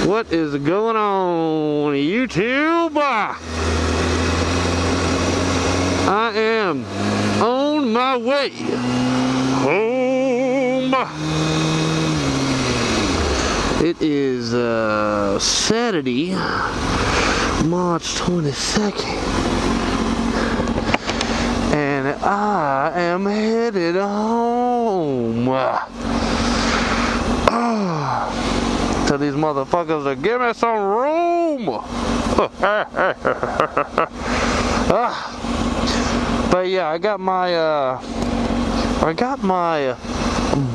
What is going on, YouTube? I am on my way home. It is Saturday, March 22nd, and I am headed home. To these motherfuckers to give me some room. But yeah, I got my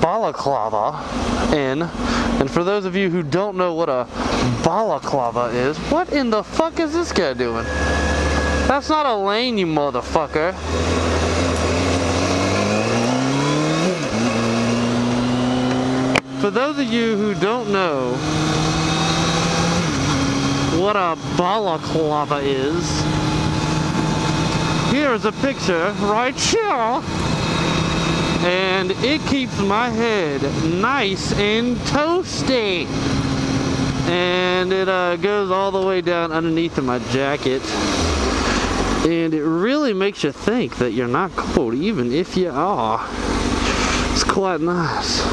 balaclava in. And for those of you who don't know what a balaclava is, what in the fuck is this guy doing? That's not a lane, you motherfucker. For those of you who don't know what a balaclava is, here's a picture right here, and it keeps my head nice and toasty, and it goes all the way down underneath of my jacket, and it really makes you think that you're not cold even if you are. It's quite nice.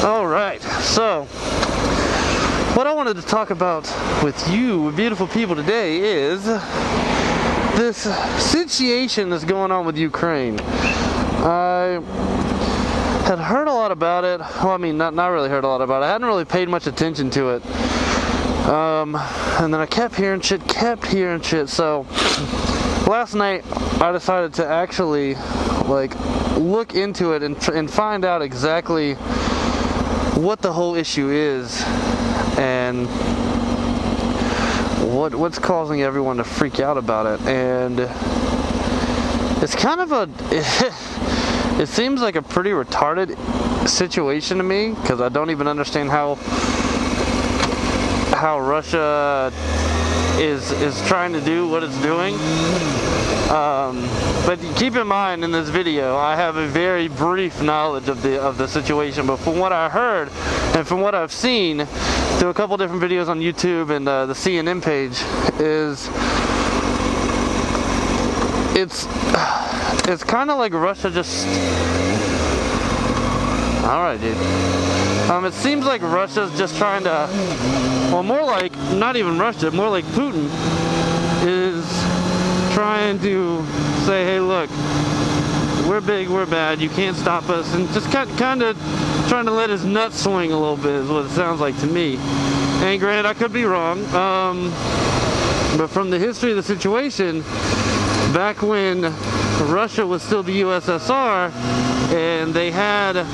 Alright, so what I wanted to talk about with you beautiful people today is this situation that's going on with Ukraine. I had heard a lot about it. Well, I mean, not really heard a lot about it. I hadn't really paid much attention to it. And then I kept hearing shit, so last night I decided to actually, like, look into it and find out exactly what the whole issue is and what's causing everyone to freak out about it. And it's kind of it seems like a pretty retarded situation to me, because I don't even understand how Russia is trying to do what it's doing. But keep in mind, in this video, I have a very brief knowledge of the situation. But from what I heard and from what I've seen through a couple different videos on YouTube and the CNN page, is it's kind of like Russia just. All right, dude. It seems like Russia's just trying to, well, more like, not even Russia, more like Putin is trying to say, hey, look, we're big, we're bad, you can't stop us, and just kind of trying to let his nuts swing a little bit is what it sounds like to me. And granted, I could be wrong, but from the history of the situation, back when Russia was still the USSR, and they had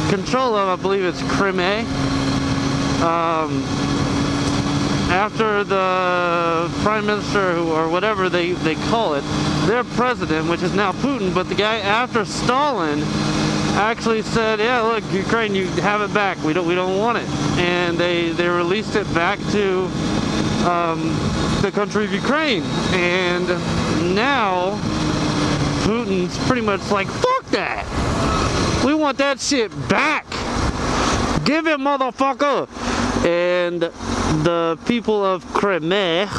control of, I believe it's Crimea. After the prime minister, or whatever they call it, their president, which is now Putin, but the guy after Stalin actually said, yeah, look, Ukraine, you have it back. We don't want it. And they released it back to the country of Ukraine. And now Putin's pretty much like, fuck that. We want that shit back. Give it, motherfucker. And the people of Crimea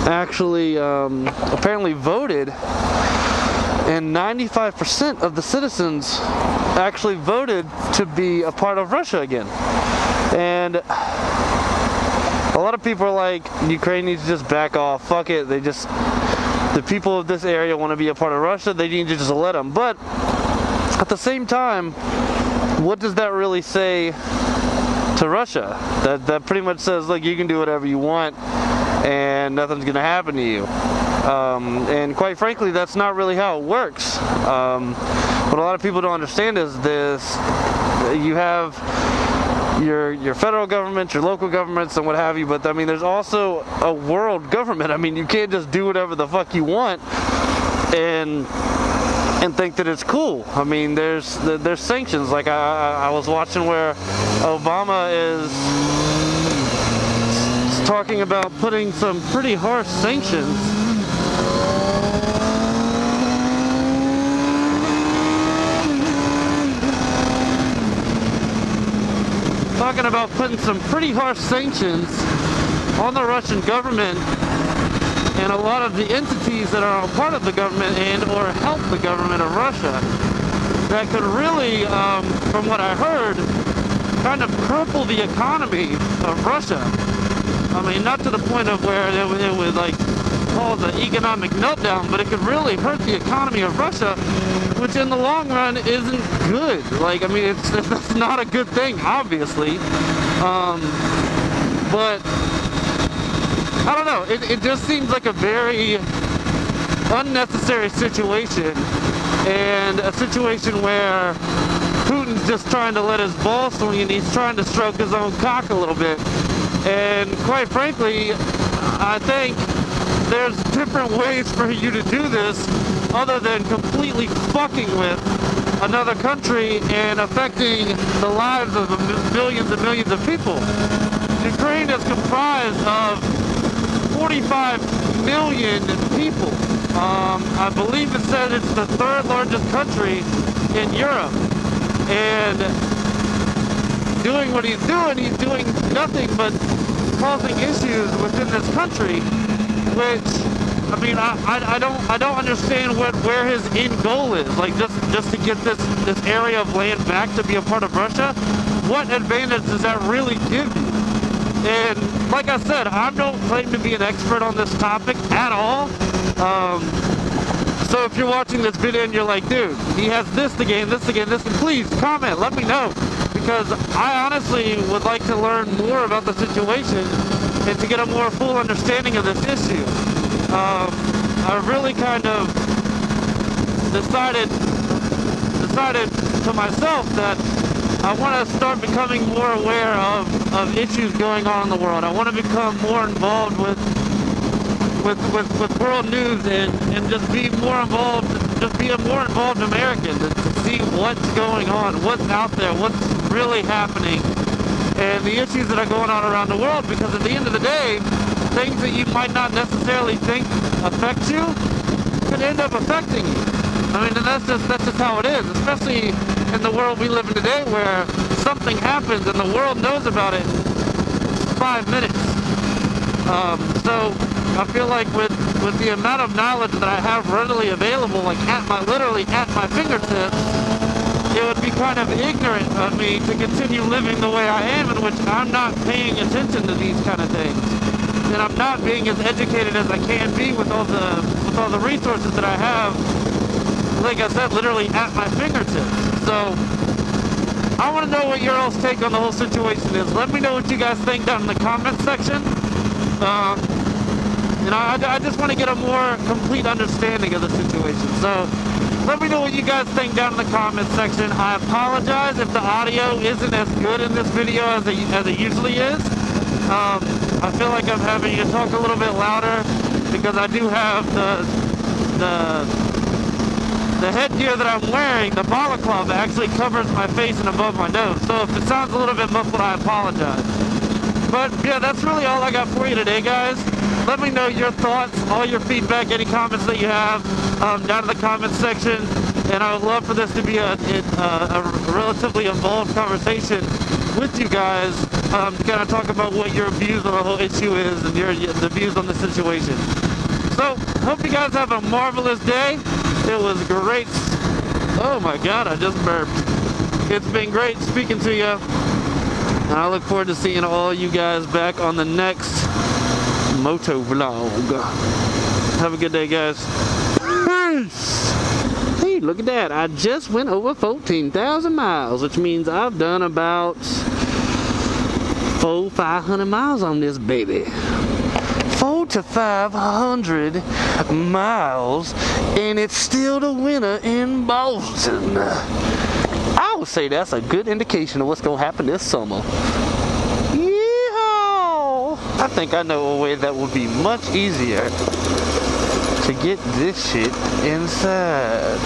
actually apparently voted, and 95% of the citizens actually voted to be a part of Russia again. And a lot of people are like, Ukraine needs to just back off. Fuck it. The people of this area want to be a part of Russia. They need to just let them. But at the same time, what does that really say to Russia? That pretty much says, look, you can do whatever you want and nothing's going to happen to you. And quite frankly, that's not really how it works. What a lot of people don't understand is this: you have your federal government, your local governments, and what have you, but I mean, there's also a world government. I mean, you can't just do whatever the fuck you want and think that it's cool. I mean, there's sanctions. Like I was watching where Obama is talking about putting some pretty harsh sanctions on the Russian government and a lot of the entities that are a part of the government and or help the government of Russia that could really, from what I heard, kind of cripple the economy of Russia. I mean, not to the point of where it would like cause an economic meltdown, but it could really hurt the economy of Russia, which in the long run isn't good. Like, I mean, that's not a good thing, obviously. But I don't know. It just seems like a very unnecessary situation, and a situation where Putin's just trying to let his ball swing and he's trying to stroke his own cock a little bit. And quite frankly, I think there's different ways for you to do this other than completely fucking with another country and affecting the lives of millions and millions of people. Ukraine is comprised of 45 million people. I believe it said it's the third largest country in Europe. And doing what he's doing nothing but causing issues within this country, which, I mean, I don't understand where his end goal is. Like, just to get this area of land back to be a part of Russia, what advantage does that really give you? And like I said, I don't claim to be an expert on this topic at all. So if you're watching this video and you're like, dude, he has this to gain, please comment, let me know. Because I honestly would like to learn more about the situation and to get a more full understanding of this issue. I really kind of decided to myself that I want to start becoming more aware of issues going on in the world. I want to become more involved with world news and just be more involved, just be a more involved American to see what's going on, what's out there, what's really happening, and the issues that are going on around the world. Because at the end of the day, things that you might not necessarily think affect you could end up affecting you. I mean, and that's just how it is, especially in the world we live in today, where something happens and the world knows about it in 5 minutes. So I feel like with the amount of knowledge that I have readily available, like literally at my fingertips, it would be kind of ignorant of me to continue living the way I am, in which I'm not paying attention to these kind of things, and I'm not being as educated as I can be with all the resources that I have. Like I said, literally at my fingertips. So I want to know what your all's take on the whole situation is. Let me know what you guys think down in the comment section. You know, I just want to get a more complete understanding of the situation. So let me know what you guys think down in the comment section. I apologize if the audio isn't as good in this video as it usually is. I feel like I'm having to talk a little bit louder because I do have the headgear that I'm wearing, the balaclava, actually covers my face and above my nose. So if it sounds a little bit muffled, I apologize. But yeah, that's really all I got for you today, guys. Let me know your thoughts, all your feedback, any comments that you have down in the comments section. And I would love for this to be a relatively involved conversation with you guys, to kind of talk about what your views on the whole issue is and the views on the situation. So, hope you guys have a marvelous day. It was great. Oh my God, I just burped. It's been great speaking to you. And I look forward to seeing all you guys back on the next moto vlog. Have a good day, guys. Peace. Hey, look at that. I just went over 14,000 miles, which means I've done about 400-500 miles on this baby. 400 to 500 miles, and it's still the winter in Boston. I would say that's a good indication of what's going to happen this summer. Yeehaw! I think I know a way that would be much easier to get this shit inside.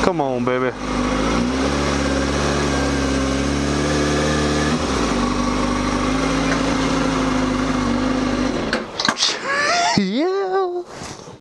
Come on, baby.